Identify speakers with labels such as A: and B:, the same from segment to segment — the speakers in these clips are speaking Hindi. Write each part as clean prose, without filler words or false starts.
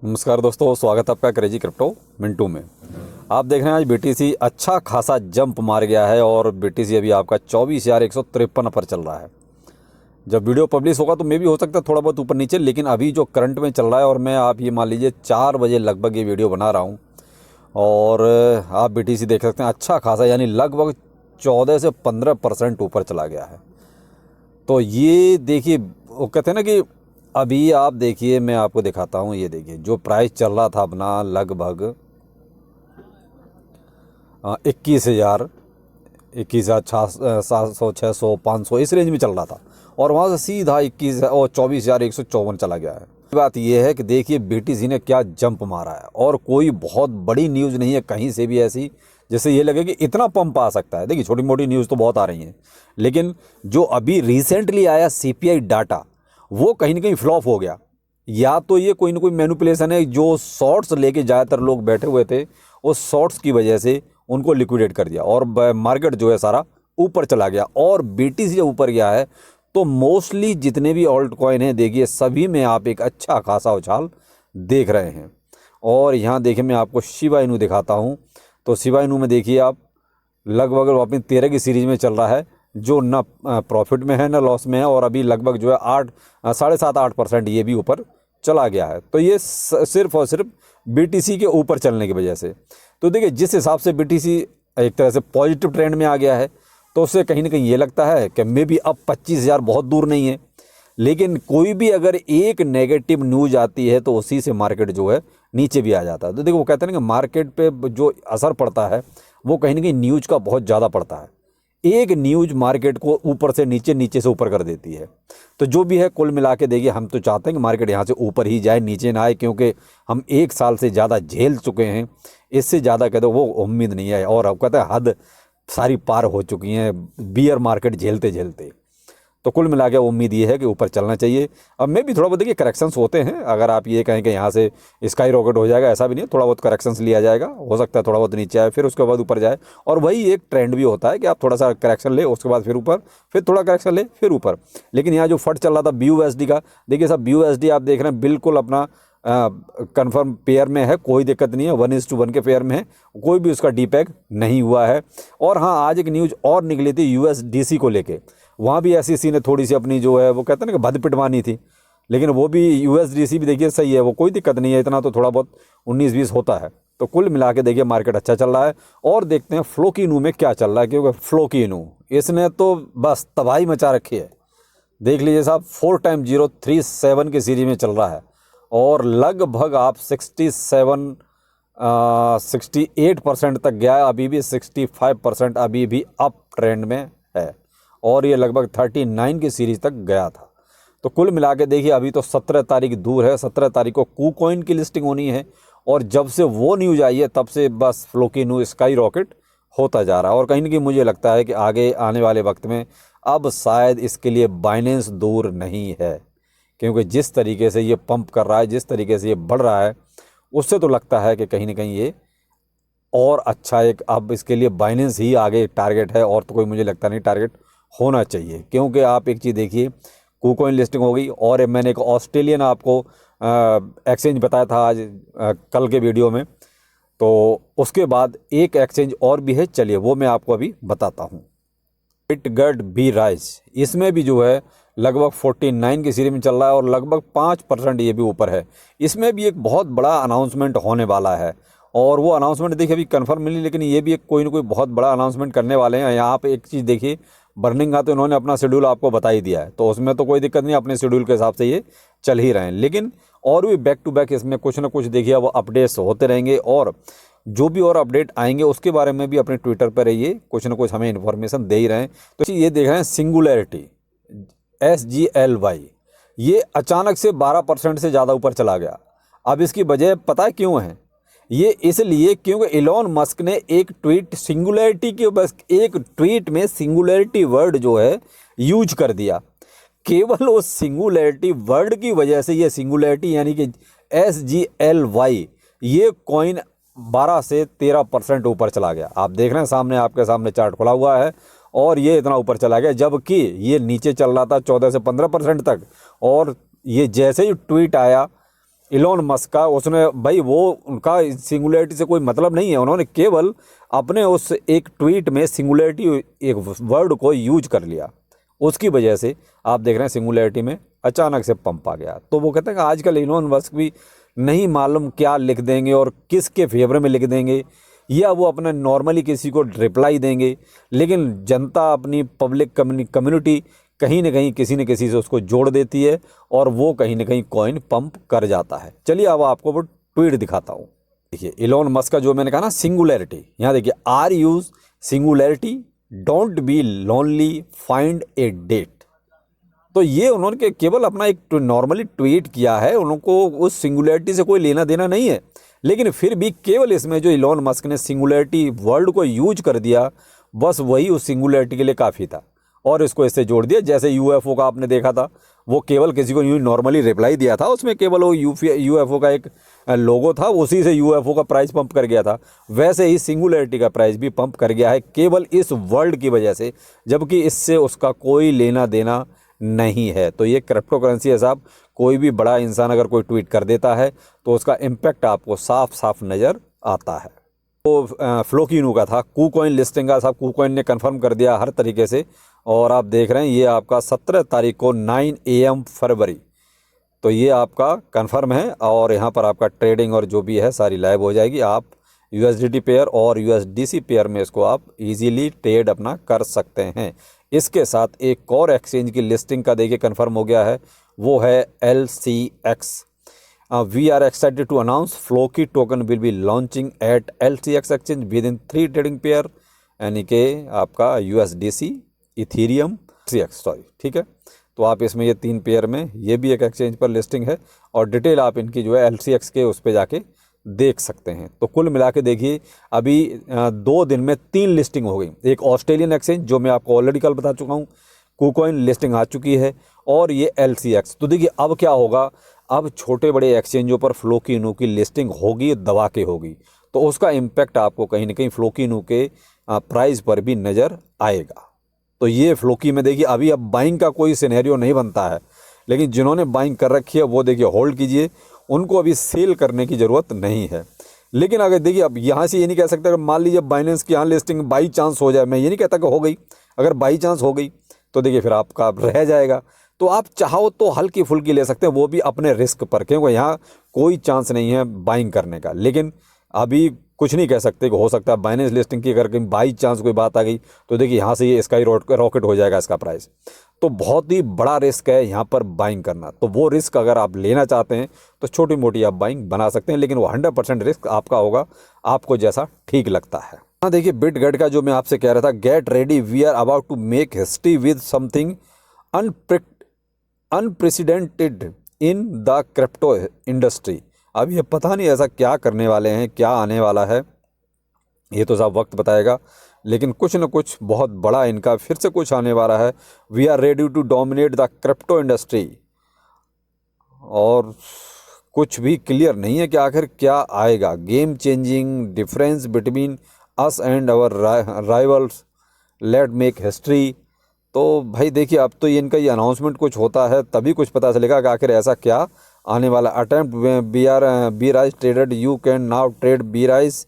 A: नमस्कार दोस्तों, स्वागत है आपका क्रेजी क्रिप्टो मिंटू में। आप देख रहे हैं आज बीटीसी अच्छा खासा जंप मार गया है और बीटीसी अभी आपका 24,153 पर चल रहा है। जब वीडियो पब्लिश होगा तो मे भी हो सकता है थोड़ा बहुत ऊपर नीचे, लेकिन अभी जो करंट में चल रहा है और मैं आप ये मान लीजिए 4 बजे लगभग ये वीडियो बना रहा हूँ और आप बीटीसी देख सकते हैं अच्छा खासा यानी लगभग 14 से 15% ऊपर चला गया है। तो ये देखिए, वो कहते हैं ना कि अभी आप देखिए, मैं आपको दिखाता हूँ। ये देखिए जो प्राइस चल रहा था अपना लगभग 21,000 700 600 500 इस रेंज में चल रहा था और वहाँ से सीधा 21 और 24,154 चला गया है। बात यह है कि देखिए बीटीसी ने क्या जंप मारा है और कोई बहुत बड़ी न्यूज़ नहीं है कहीं से भी ऐसी जैसे ये लगे कि इतना पंप आ सकता है। देखिए छोटी मोटी न्यूज़ तो बहुत आ रही हैं, लेकिन जो अभी रिसेंटली आया सीपीआई डाटा वो कहीं ना कहीं फ्लॉप हो गया। या तो ये कोई ना कोई मैनिपुलेशन है, जो शॉर्ट्स लेके ज़्यादातर लोग बैठे हुए थे उस शॉर्ट्स की वजह से उनको लिक्विडेट कर दिया और मार्केट जो है सारा ऊपर चला गया। और बीटीसी जब ऊपर गया है तो मोस्टली जितने भी ऑल्ट कॉइन हैं देखिए सभी में आप एक अच्छा खासा उछाल देख रहे हैं। और यहाँ देखिए मैं आपको शिबा इनू दिखाता हूँ। तो शिबा इनू में देखिए आप लगभग अपनी 13 की सीरीज में चल रहा है, जो ना प्रॉफिट में है ना लॉस में है, और अभी लगभग जो है 7.5-8% ये भी ऊपर चला गया है। तो ये सिर्फ और सिर्फ बीटीसी के ऊपर चलने की वजह से। तो देखिए जिस हिसाब से बीटीसी एक तरह से पॉजिटिव ट्रेंड में आ गया है तो उससे कहीं ना कहीं ये लगता है कि मे भी अब 25,000 बहुत दूर नहीं है। लेकिन कोई भी अगर एक नेगेटिव न्यूज़ आती है तो उसी से मार्केट जो है नीचे भी आ जाता है। तो देखो वो कहते हैं ना कि मार्केट पे जो असर पड़ता है वो कहीं ना कहीं न्यूज़ का बहुत ज़्यादा पड़ता है। एक न्यूज़ मार्केट को ऊपर से नीचे, नीचे से ऊपर कर देती है। तो जो भी है कुल मिला के देखिए, हम तो चाहते हैं कि मार्केट यहाँ से ऊपर ही जाए, नीचे ना आए, क्योंकि हम 1 साल से ज़्यादा झेल चुके हैं। इससे ज़्यादा कह दो वो उम्मीद नहीं है और अब कहते हैं हद सारी पार हो चुकी हैं बियर मार्केट झेलते झेलते। तो कुल मिला के उम्मीद ये है कि ऊपर चलना चाहिए। अब में भी थोड़ा बहुत देखिए करेक्शंस होते हैं। अगर आप ये कहें कि यहाँ से स्काई रॉकेट हो जाएगा, ऐसा भी नहीं है, थोड़ा बहुत करेक्शंस लिया जाएगा। हो सकता है थोड़ा बहुत नीचे आए फिर उसके बाद ऊपर जाए, और वही एक ट्रेंड भी होता है कि आप थोड़ा सा करेक्शन ले उसके बाद फिर ऊपर, फिर थोड़ा करेक्शन ले फिर ऊपर। लेकिन यहाँ जो फट चल रहा था BUSD का, देखिए सब BUSD आप देख रहे हैं बिल्कुल अपना कंफर्म पेयर में है, कोई दिक्कत नहीं है, 1:1 के पेयर में है, कोई भी उसका डीपैग नहीं हुआ है। और हाँ, आज एक न्यूज़ और निकली थी USDC को लेके। वहाँ भी SEC ने थोड़ी सी अपनी जो है वो कहते हैं ना कि भद पिटवानी थी, लेकिन वो भी USDC भी देखिए सही है, वो कोई दिक्कत नहीं है, इतना तो थोड़ा बहुत 19-20 होता है। तो कुल मिला के देखिए मार्केट अच्छा चल रहा है। और देखते हैं फ्लोकिनू में क्या चल रहा है, क्योंकि फ्लोकिनू इसने तो बस तबाही मचा रखी है। देख लीजिए साहब 4 टाइम 037 की सीरीज में चल रहा है और लगभग आप 68% तक गया है। अभी भी 65% अभी भी अप ट्रेंड में है और ये लगभग 39 की सीरीज तक गया था। तो कुल मिला के देखिए अभी तो 17 तारीख दूर है, 17 तारीख को KuCoin की लिस्टिंग होनी है और जब से वो न्यूज़ आई है तब से बस फ्लोकिनू स्काई रॉकेट होता जा रहा है। और कहीं ना कहीं मुझे लगता है कि आगे आने वाले वक्त में अब शायद इसके लिए बाइनेंस दूर नहीं है, क्योंकि जिस तरीके से ये पंप कर रहा है, जिस तरीके से ये बढ़ रहा है, उससे तो लगता है कि कहीं ना कहीं ये और अच्छा एक अब इसके लिए बाइनेंस ही आगे टारगेट है, और तो कोई मुझे लगता नहीं टारगेट होना चाहिए। क्योंकि आप एक चीज़ देखिए, KuCoin लिस्टिंग हो गई और मैंने एक ऑस्ट्रेलियन आपको एक्सचेंज बताया था आज कल के वीडियो में, तो उसके बाद एक एक्सचेंज और भी है, चलिए वो मैं आपको अभी बताता हूँ। बिटगट बी राइज, इसमें भी जो है लगभग 49 की सीरीज में चल रहा है और लगभग 5% ये भी ऊपर है। इसमें भी एक बहुत बड़ा अनाउंसमेंट होने वाला है और वो अनाउंसमेंट देखिए अभी कंफर्म मिली, लेकिन ये भी एक कोई ना कोई बहुत बड़ा अनाउंसमेंट करने वाले हैं। यहाँ पे एक चीज़ देखिए, बर्निंग का तो इन्होंने अपना शेड्यूल आपको बता ही दिया है, तो उसमें तो कोई दिक्कत नहीं, अपने शेड्यूल के हिसाब से ये चल ही रहे हैं। लेकिन और भी बैक टू बैक इसमें कुछ ना कुछ देखिए वो अपडेट्स होते रहेंगे और जो भी और अपडेट आएंगे उसके बारे में भी अपने ट्विटर पर रहिए, कुछ ना कुछ हमें इन्फॉर्मेशन दे ही रहे हैं। तो ये देख रहे हैं सिंगुलैरिटी SGLY, ये अचानक से 12% से ज़्यादा ऊपर चला गया। अब इसकी वजह पता है क्यों है? ये इसलिए क्योंकि इलॉन मस्क ने एक ट्वीट सिंगुलैरिटी के, बस एक ट्वीट में सिंगुलैरिटी वर्ड जो है यूज कर दिया। केवल उस सिंगुलैरिटी वर्ड की वजह से ये सिंगुलैरिटी यानी कि SGLY ये कॉइन 12 से 13% ऊपर चला गया। आप देख रहे हैं सामने, आपके सामने चार्ट खुला हुआ है और ये इतना ऊपर चला गया, जबकि ये नीचे चल रहा था 14 से 15% तक। और ये जैसे ही ट्वीट आया इलॉन मस्क का, उसने भाई वो उनका सिंगुलैरिटी से कोई मतलब नहीं है, उन्होंने केवल अपने उस एक ट्वीट में सिंगुलैरिटी एक वर्ड को यूज कर लिया, उसकी वजह से आप देख रहे हैं सिंगुलैरिटी में अचानक से पंप आ गया। तो वो कहते हैं कि आजकल इलॉन मस्क भी नहीं मालूम क्या लिख देंगे और किसके फेवर में लिख देंगे, या वो अपना नॉर्मली किसी को रिप्लाई देंगे, लेकिन जनता अपनी पब्लिक कम्युनिटी कहीं ना कहीं किसी न किसी से उसको जोड़ देती है और वो कहीं ना कहीं कॉइन पंप कर जाता है। चलिए अब आपको वो ट्वीट दिखाता हूँ। देखिए इलॉन मस्क का जो मैंने कहा ना सिंगुलैरिटी, यहाँ देखिए are use singularity don't be lonely find a date. तो ये उन्होंने केवल अपना एक नॉर्मली ट्वीट किया है, उनको उस सिंगुलैरिटी से कोई लेना देना नहीं है, लेकिन फिर भी केवल इसमें जो इलॉन मस्क ने सिंगुलैरिटी वर्ड को यूज कर दिया, बस वही उस सिंगुलैरिटी के लिए काफ़ी था और इसको इससे जोड़ दिया। जैसे यूएफओ का आपने देखा था, वो केवल किसी को यूँ नॉर्मली रिप्लाई दिया था, उसमें केवल वो यूएफओ का एक लोगो था, उसी से यूएफओ का प्राइस पंप कर गया था। वैसे ही सिंगुलैरिटी का प्राइस भी पंप कर गया है केवल इस वर्ड की वजह से, जबकि इससे उसका कोई लेना देना नहीं है। तो ये क्रिप्टो करेंसी है साहब, कोई भी बड़ा इंसान अगर कोई ट्वीट कर देता है तो उसका इम्पैक्ट आपको साफ साफ नज़र आता है। तो फ्लोकिनो का था, कूकॉइन लिस्टिंग का साहब कूकॉइन ने कंफर्म कर दिया हर तरीके से, और आप देख रहे हैं ये आपका 17 तारीख को 9 AM फरवरी, तो ये आपका कंफर्म है और यहाँ पर आपका ट्रेडिंग और जो भी है सारी लाइव हो जाएगी। आप USDT पेयर और USDC पेयर में इसको आप इजीली ट्रेड अपना कर सकते हैं। इसके साथ एक और एक्सचेंज की लिस्टिंग का देखिए कंफर्म हो गया है, वो है LCX। We are excited to announce Floki token will be launching at LCX exchange with in 3 trading pair, यानी कि आपका USDC, इथीरियम, CX सॉरी, ठीक है। तो आप इसमें ये 3 पेयर में ये भी एक एक्सचेंज पर लिस्टिंग है और डिटेल आप इनकी जो है LCX के उस पर जाके देख सकते हैं। तो कुल मिला के देखिए अभी 2 दिन में 3 लिस्टिंग हो गई। एक ऑस्ट्रेलियन एक्सचेंज जो मैं आपको ऑलरेडी कल बता चुका हूँ, कूकॉइन लिस्टिंग आ चुकी है, और ये LCX। तो देखिए अब क्या होगा, अब छोटे बड़े एक्सचेंजों पर फ्लोकिनो की लिस्टिंग होगी, दबा के होगी, तो उसका इम्पैक्ट आपको कहीं ना कहीं फ्लोकिनो के प्राइस पर भी नज़र आएगा। तो ये फ्लोकी में देखिए अभी अब बाइंग का कोई सिनेरियो नहीं बनता है, लेकिन जिन्होंने बाइंग कर रखी है वो देखिए होल्ड कीजिए, उनको अभी सेल करने की ज़रूरत नहीं है। लेकिन अगर देखिए अब यहाँ से ये नहीं कह सकते, अगर मान लीजिए बाइनेंस की यहाँ लिस्टिंग बाई चांस हो जाए, मैं ये नहीं कहता कि हो गई, अगर बाई चांस हो गई तो देखिए फिर आपका रह जाएगा। तो आप चाहो तो हल्की फुल्की ले सकते हैं, वो भी अपने रिस्क पर, क्योंकि यहाँ कोई चांस नहीं है बाइंग करने का। लेकिन अभी कुछ नहीं कह सकते कि हो सकता है बाइनेंस लिस्टिंग की अगर कहीं बाई चांस कोई बात आ गई तो देखिए यहाँ से ये स्काई रॉकेट हो जाएगा इसका प्राइस। तो बहुत ही बड़ा रिस्क है यहाँ पर बाइंग करना। तो वो रिस्क अगर आप लेना चाहते हैं तो छोटी मोटी आप बाइंग बना सकते हैं, लेकिन वो 100% रिस्क आपका होगा, आपको जैसा ठीक लगता है। हाँ देखिए बिटगेट का जो मैं आपसे कह रहा था, get ready we are about to make history with something unprecedented in the crypto industry. अब ये पता नहीं ऐसा क्या करने वाले हैं, क्या आने वाला है, ये तो साहब वक्त बताएगा, लेकिन कुछ न कुछ बहुत बड़ा इनका फिर से कुछ आने वाला है। We are ready to dominate the crypto industry, और कुछ भी क्लियर नहीं है कि आखिर क्या आएगा। Game changing difference between us and our rivals, let make history. तो भाई देखिए अब तो ये इनका ये अनाउंसमेंट कुछ होता है तभी कुछ पता चलेगा कि आखिर ऐसा क्या आने वाला। Attempt B rise traded, you can now trade B rise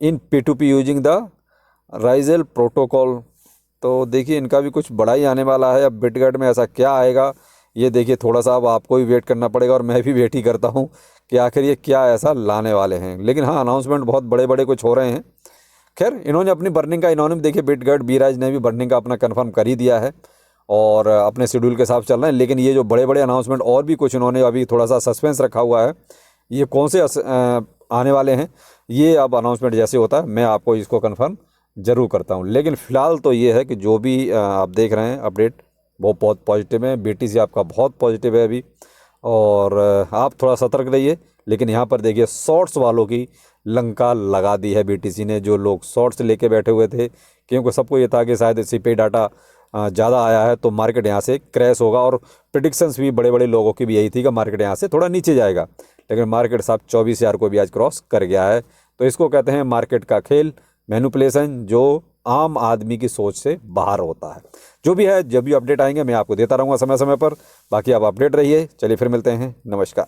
A: in P2P using the rizal protocol. तो देखिए इनका भी कुछ बड़ा ही आने वाला है। अब बिटगेट में ऐसा क्या आएगा ये देखिए थोड़ा सा अब आपको ही वेट करना पड़ेगा, और मैं भी वेट ही करता हूँ कि आखिर ये क्या ऐसा लाने वाले हैं। लेकिन हाँ अनाउंसमेंट बहुत बड़े बड़े कुछ हो रहे हैं। खैर इन्होंने अपनी बर्निंग का, इन्होंने देखिए बिटगेट बीराज ने भी बर्निंग का अपना कंफर्म कर ही दिया है और अपने शेड्यूल के साथ चल रहे हैं। लेकिन ये जो बड़े बड़े अनाउंसमेंट और भी कुछ इन्होंने अभी थोड़ा सा सस्पेंस रखा हुआ है, ये कौन से आने वाले हैं ये अब अनाउंसमेंट जैसे होता है मैं आपको इसको कंफर्म ज़रूर करता हूँ। लेकिन फ़िलहाल तो ये है कि जो भी आप देख रहे हैं अपडेट वो बहुत पॉजिटिव है। BTC आपका बहुत पॉजिटिव है अभी, और आप थोड़ा सतर्क रहिए। लेकिन यहाँ पर देखिए शॉर्ट्स वालों की लंका लगा दी है BTC ने, जो लोग शॉर्ट्स लेके बैठे हुए थे, क्योंकि सबको ये था कि शायद CPI डाटा ज़्यादा आया है तो मार्केट यहाँ से क्रैश होगा, और प्रिडिक्शंस भी बड़े बड़े लोगों की भी यही थी कि मार्केट यहाँ से थोड़ा नीचे जाएगा। लेकिन मार्केट साहब 24,000 को भी आज क्रॉस कर गया है। तो इसको कहते हैं मार्केट का खेल, मैनिपुलेशन, जो आम आदमी की सोच से बाहर होता है। जो भी है, जब भी अपडेट आएंगे मैं आपको देता रहूँगा समय समय पर। बाकी आप अपडेट रहिए। चलिए फिर मिलते हैं, नमस्कार।